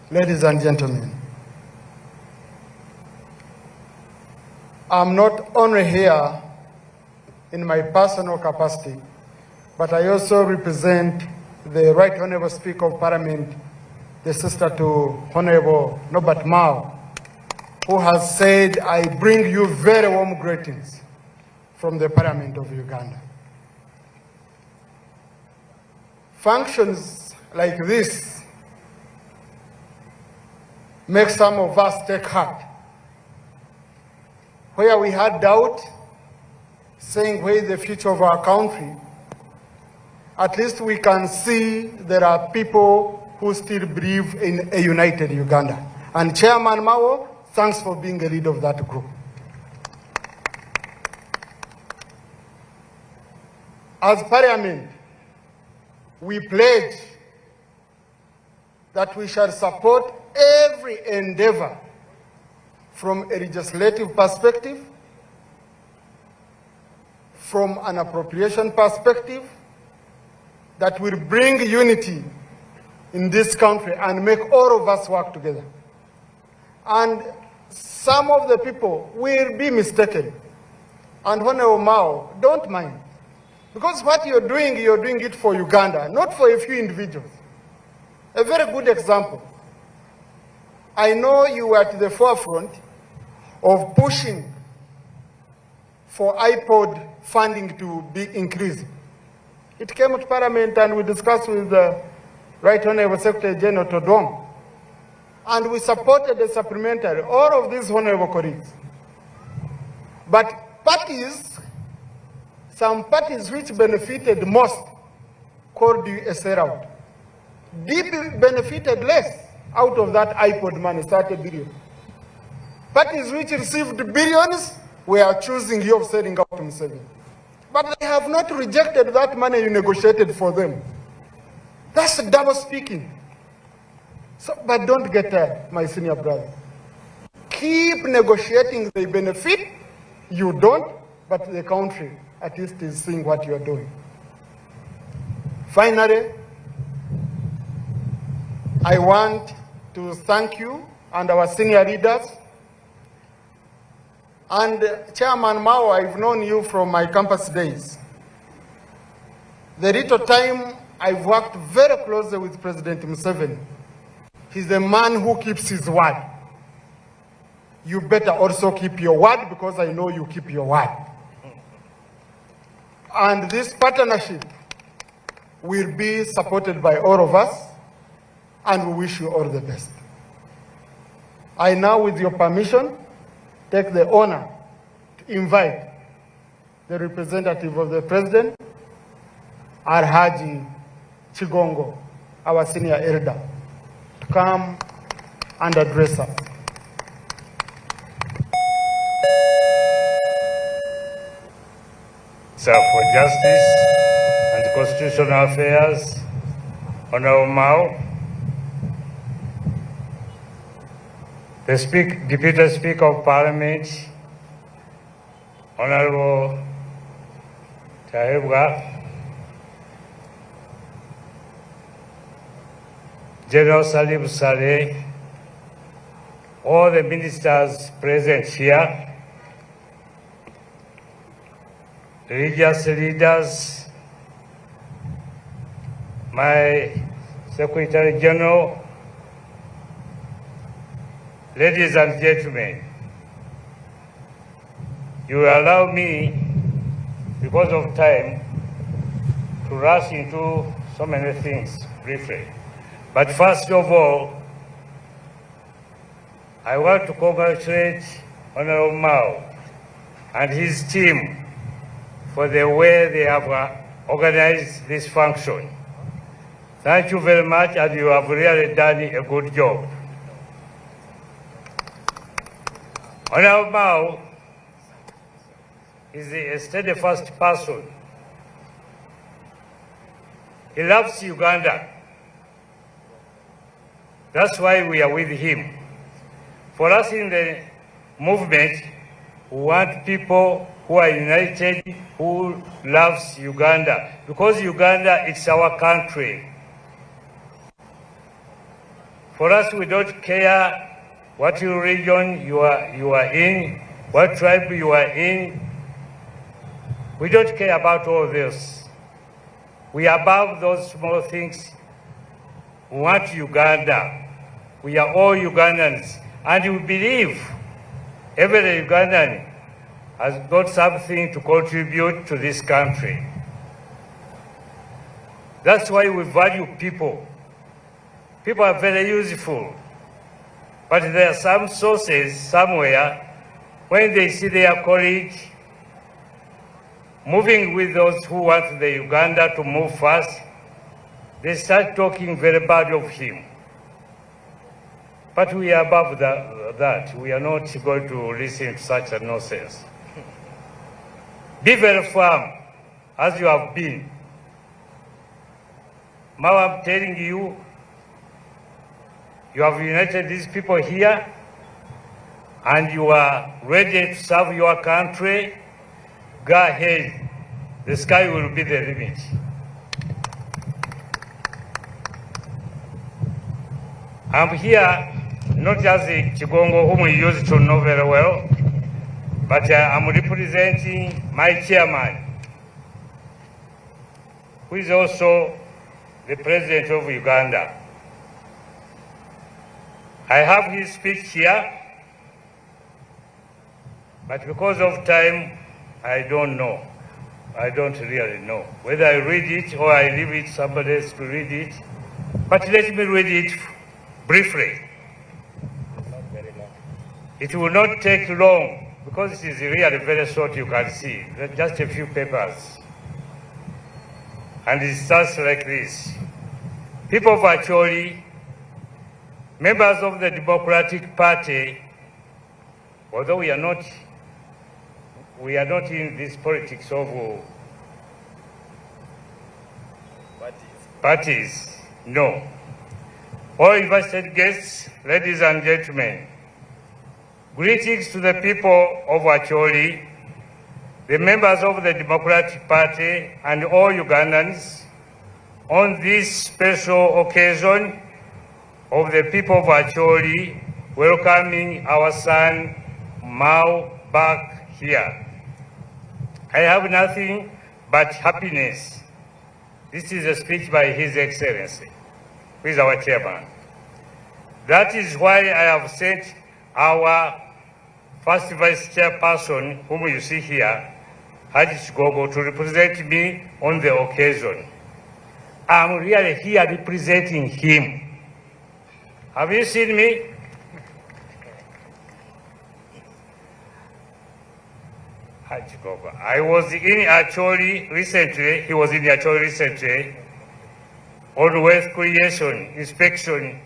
S7: ladies and gentlemen, I'm not only here in my personal capacity, but I also represent the Right Honorable Speaker of Parliament, the sister to Honorable Norbert Mao, who has said, I bring you very warm greetings from the Parliament of Uganda. Functions like this make some of us take heart. Where we had doubt, saying where is the future of our country, at least we can see there are people who still believe in a united Uganda. And Chairman Mao, thanks for being a leader of that group. As Parliament, we pledge that we shall support every endeavor from a legislative perspective, from an appropriation perspective, that will bring unity in this country and make all of us work together. And some of the people will be mistaken. And Honorable Mao, don't mind. Because what you're doing it for Uganda, not for a few individuals. A very good example. I know you were at the forefront of pushing for iPod funding to be increased. It came to Parliament and we discussed with the Right Honorable Secretary General Todong. And we supported the supplementary, all of these honorable colleagues. But parties, some parties which benefited most, called you a sellout. DP benefited less out of that iPod money, 30 billion. Parties which received billions were choosing you of selling out Museveni. But they have not rejected that money you negotiated for them. That's double speaking. So, but don't get tired, my senior brother. Keep negotiating the benefit. You don't, but the country at least is seeing what you are doing. Finally, I want to thank you and our senior leaders. And Chairman Mao, I've known you from my campus days. The little time I've worked very closely with President Museveni. He's a man who keeps his word. You better also keep your word because I know you keep your word. And this partnership will be supported by all of us, and we wish you all the best. I now, with your permission, take the honor to invite the representative of the President, Alhaji Chigongo, our senior elder, to come and address us.
S1: Sir for Justice and Constitutional Affairs, Honorable Mao, the Deputy Speaker of Parliament, Honorable Tahebwa, General Salib Saleh, all the ministers present here, religious leaders, my Secretary General, ladies and gentlemen, you will allow me, because of time, to rush into so many things briefly. But first of all, I want to congratulate Honorable Mao and his team for the way they have organized this function. Thank you very much, and you have really done a good job. Honorable Mao is a steadfast person. He loves Uganda. That's why we are with him. For us in the movement, we want people who are united, who loves Uganda. Because Uganda is our country. For us, we don't care what region you are in, what tribe you are in. We don't care about all this. We are above those small things. We want Uganda. We are all Ugandans. And we believe every Ugandan has got something to contribute to this country. That's why we value people. People are very useful. But there are some sources somewhere, when they see their colleague moving with those who want the Uganda to move fast, they start talking very bad of him.
S8: But we are above that. We are not going to listen to such a nonsense. Be very firm, as you have been. Now I'm telling you, you have united these people here, and you are ready to serve your country. Go ahead. The sky will be the limit. I'm here not as a Chigongo whom we used to know very well, but I'm representing my chairman, who is also the president of Uganda. I have his speech here, but because of time, I don't know. I don't really know whether I read it or I leave it somebody else to read it. But let me read it briefly. It will not take long because it is really very short, you can see. Just a few papers. And it starts like this. People of ACOLI, members of the Democratic Party, although we are not in this politics of parties, no. All invited guests, ladies and gentlemen, greetings to the people of ACOLI, the members of the Democratic Party, and all Ugandans on this special occasion of the people of ACOLI welcoming our son Mao back here. I have nothing but happiness. This is a speech by His Excellency, who is our chairman. That is why I have sent our first vice chairperson, whom you see here, Haji Gogo, to represent me on the occasion. I'm really here representing him. Have you seen me? Haji Gogo. I was in ACOLI recently, he was in ACOLI recently, on wealth creation inspection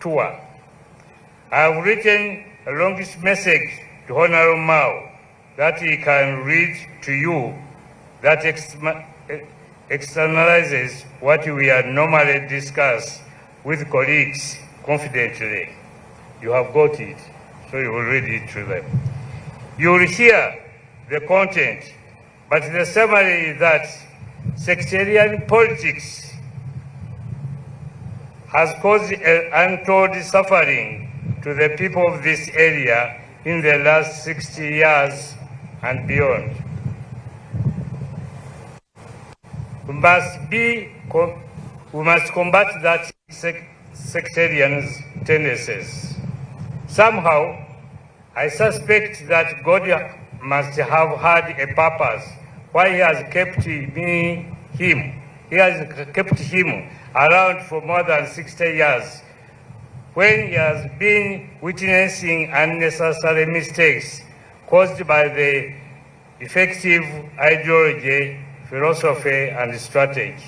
S8: tour. I have written a long message to Honorable Mao that he can read to you that externalizes what we are normally discuss with colleagues confidentially. You have got it, so you will read it to them. You will hear the content, but the summary is that sectarian politics has caused untold suffering to the people of this area in the last 60 years and beyond. We must combat that sectarian tendencies. Somehow, I suspect that God must have had a purpose why He has kept him. He has kept him around for more than 60 years, when he has been witnessing unnecessary mistakes caused by the effective ideology, philosophy, and strategy.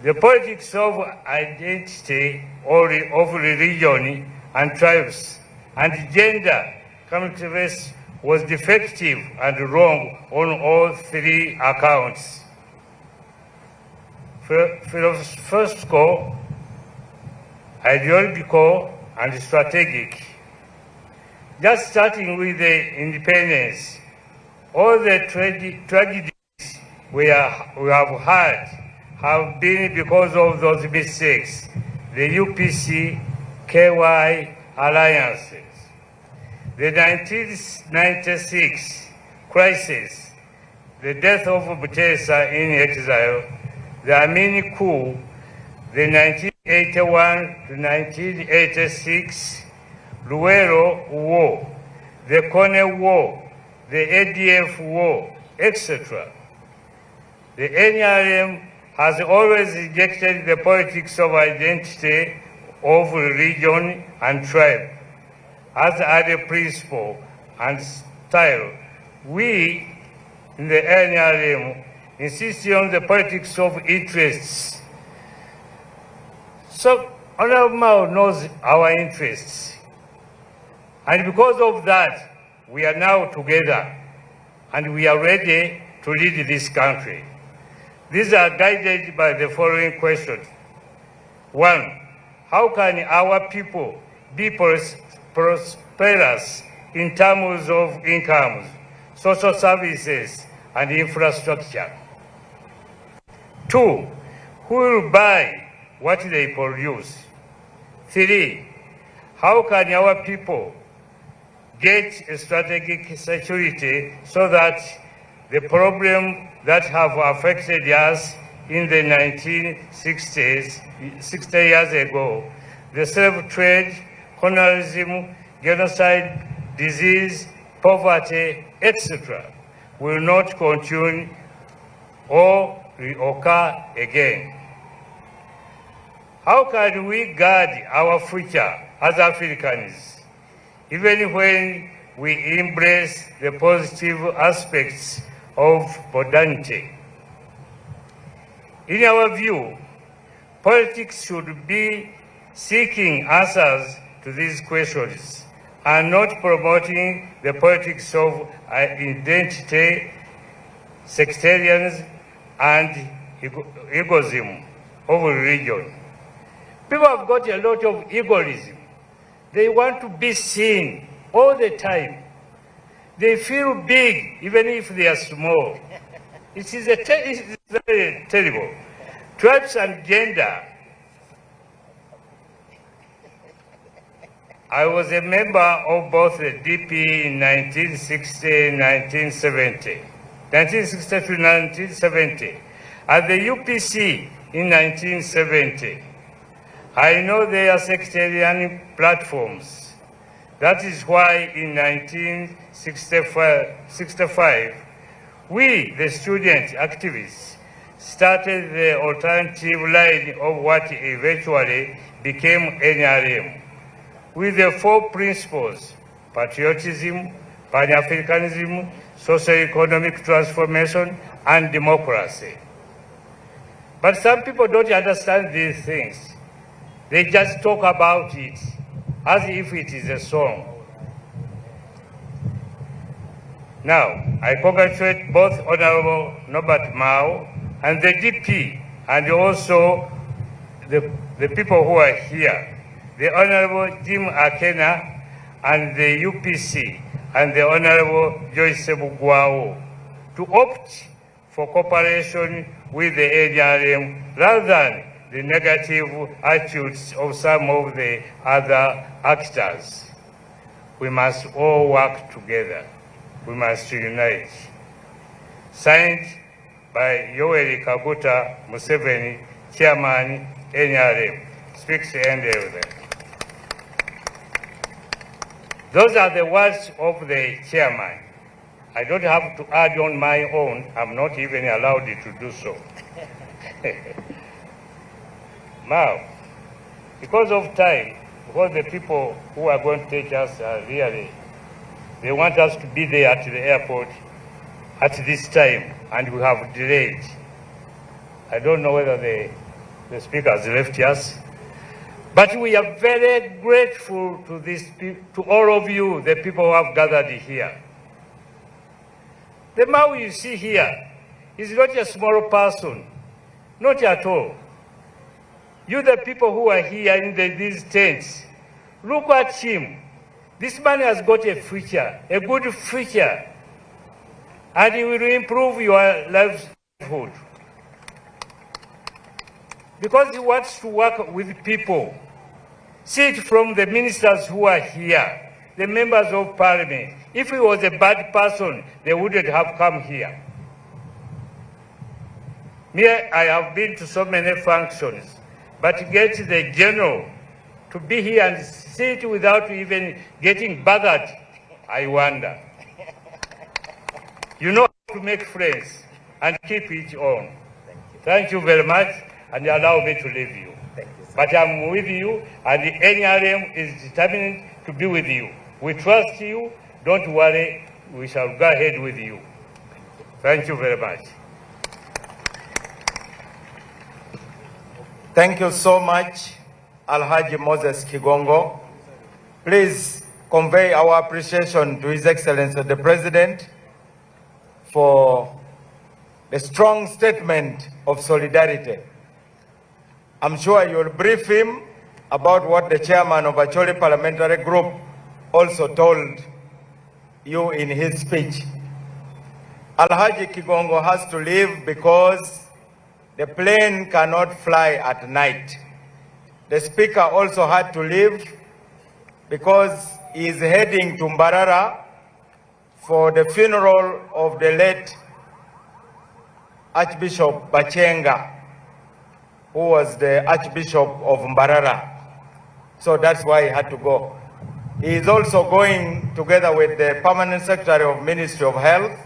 S8: The politics of identity or of religion and tribes and gender cultivation was defective and wrong on all three accounts. Philosophical, ideological, and strategic. Just starting with the independence, all the tragedies we have had have been because of those mistakes. The UPC, KY alliances, the 1996 crisis, the death of Butesa in exile, the Armenian coup, the 1981 to 1986 Luero War, the Kone War, the ADF War, etc. The NRM has always rejected the politics of identity, of religion and tribe as a principle and style. We in the NRM insist on the politics of interests. So Honorable Mao knows our interests. And because of that, we are now together and we are ready to lead this country. These are guided by the following questions. 1, how can our people be prosperous in terms of incomes, social services, and infrastructure? 2, who will buy what they produce? 3, how can our people get strategic security so that the problem that have affected us in the 1960s, 60 years ago, the slave trade, colonialism, genocide, disease, poverty, etc., will not continue or reoccur again? How can we guard our future as Africans, even when we embrace the positive aspects of modernity? In our view, politics should be seeking answers to these questions and not promoting the politics of identity, sectarianism, and egoism of religion. People have got a lot of egoism. They want to be seen all the time. They feel big even if they are small. It is very terrible. Tribes and gender. I was a member of both the DP in 1960 and 1970. 1960 to 1970. At the UPC in 1970. I know their sectarian platforms. That is why in 1965, we, the student activists, started the alternative line of what eventually became NRM, with the 4 principles: patriotism, Pan-Africanism, socio-economic transformation, and democracy. But some people don't understand these things. They just talk about it as if it is a song. Now, I congratulate both Honorable Norbert Mao and the DP, and also the people who are here, the Honorable Jim Akena and the UPC, and the Honorable Joyce Bugwao, to opt for cooperation with the ADRM rather than the negative attitudes of some of the other actors. We must all work together. We must unite. Signed by Yoweri Kaguta Museveni, Chairman, NRM. Speaks the end of them. Those are the words of the chairman. I don't have to add on my own. I'm not even allowed to do so. Now, because of time, because the people who are going to take us are really, they want us to be there at the airport at this time, and we have delayed. I don't know whether the speaker has left us, but we are very grateful to all of you, the people who have gathered here. The Mao you see here is not a small person, not at all. You, the people who are here in these tents, look at him. This man has got a future, a good future, and he will improve your livelihood. Because he wants to work with people. See it from the ministers who are here, the members of parliament. If he was a bad person, they wouldn't have come here. Me, I have been to so many functions, but to get the general to be here and sit without even getting bothered, I wonder. You know how to make friends and keep it on. Thank you very much, and allow me to leave you. But I'm with you, and the NRM is determined to be with you. We trust you. Don't worry. We shall go ahead with you. Thank you very much.
S2: Thank you so much. Alhaji Moses Kigongo. Please convey our appreciation to His Excellency the President for the strong statement of solidarity. I'm sure you'll brief him about what the chairman of ACOLI Parliamentary Group also told you in his speech. Alhaji Kigongo has to leave because the plane cannot fly at night. The speaker also had to leave because he is heading to Mbarara for the funeral of the late Archbishop Bachenga, who was the Archbishop of Mbarara. So that's why he had to go. He is also going together with the Permanent Secretary of Ministry of Health,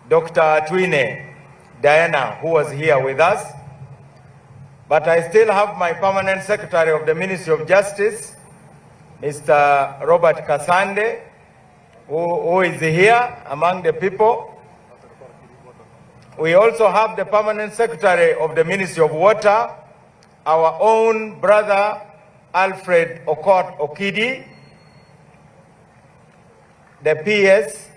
S2: Dr. Twine Diana, who was here with us. But I still have my Permanent Secretary of the Ministry of Justice, Mr. Robert Kasande, who is here among the people. We also have the Permanent Secretary of the Ministry of Water, our own brother, Alfred Okot Okidi, the PS.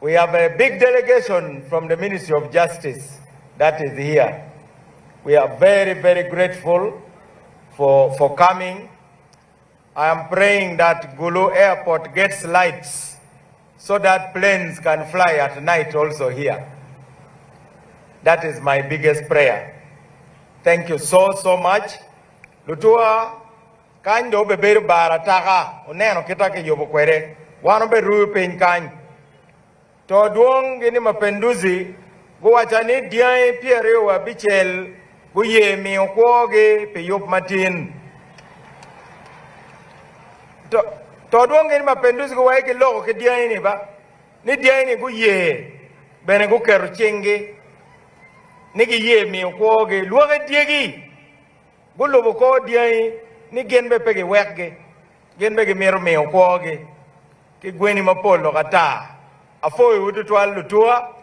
S2: We have a big delegation from the Ministry of Justice that is here. We are very, very grateful for coming. I am praying that Gulu Airport gets lights so that planes can fly at night also here. That is my biggest prayer. Thank you so much. Lutua kanyo beber barataka uneno kitake yobo kwere wano be rupen kan to duong ini mapenduzi guwachani diai piere wa bichel guye mi okwoge pe yop matin to duong ini mapenduzi guwaike logo ke diai ni ba ni diai ni guye bene gukeru chingi nigi ye mi okwoge luoge diegi Gulubu ko diai ni genbe pege wekge genbe ge mero me okwoge ki gweni mapolo kata afoi utu twal lutua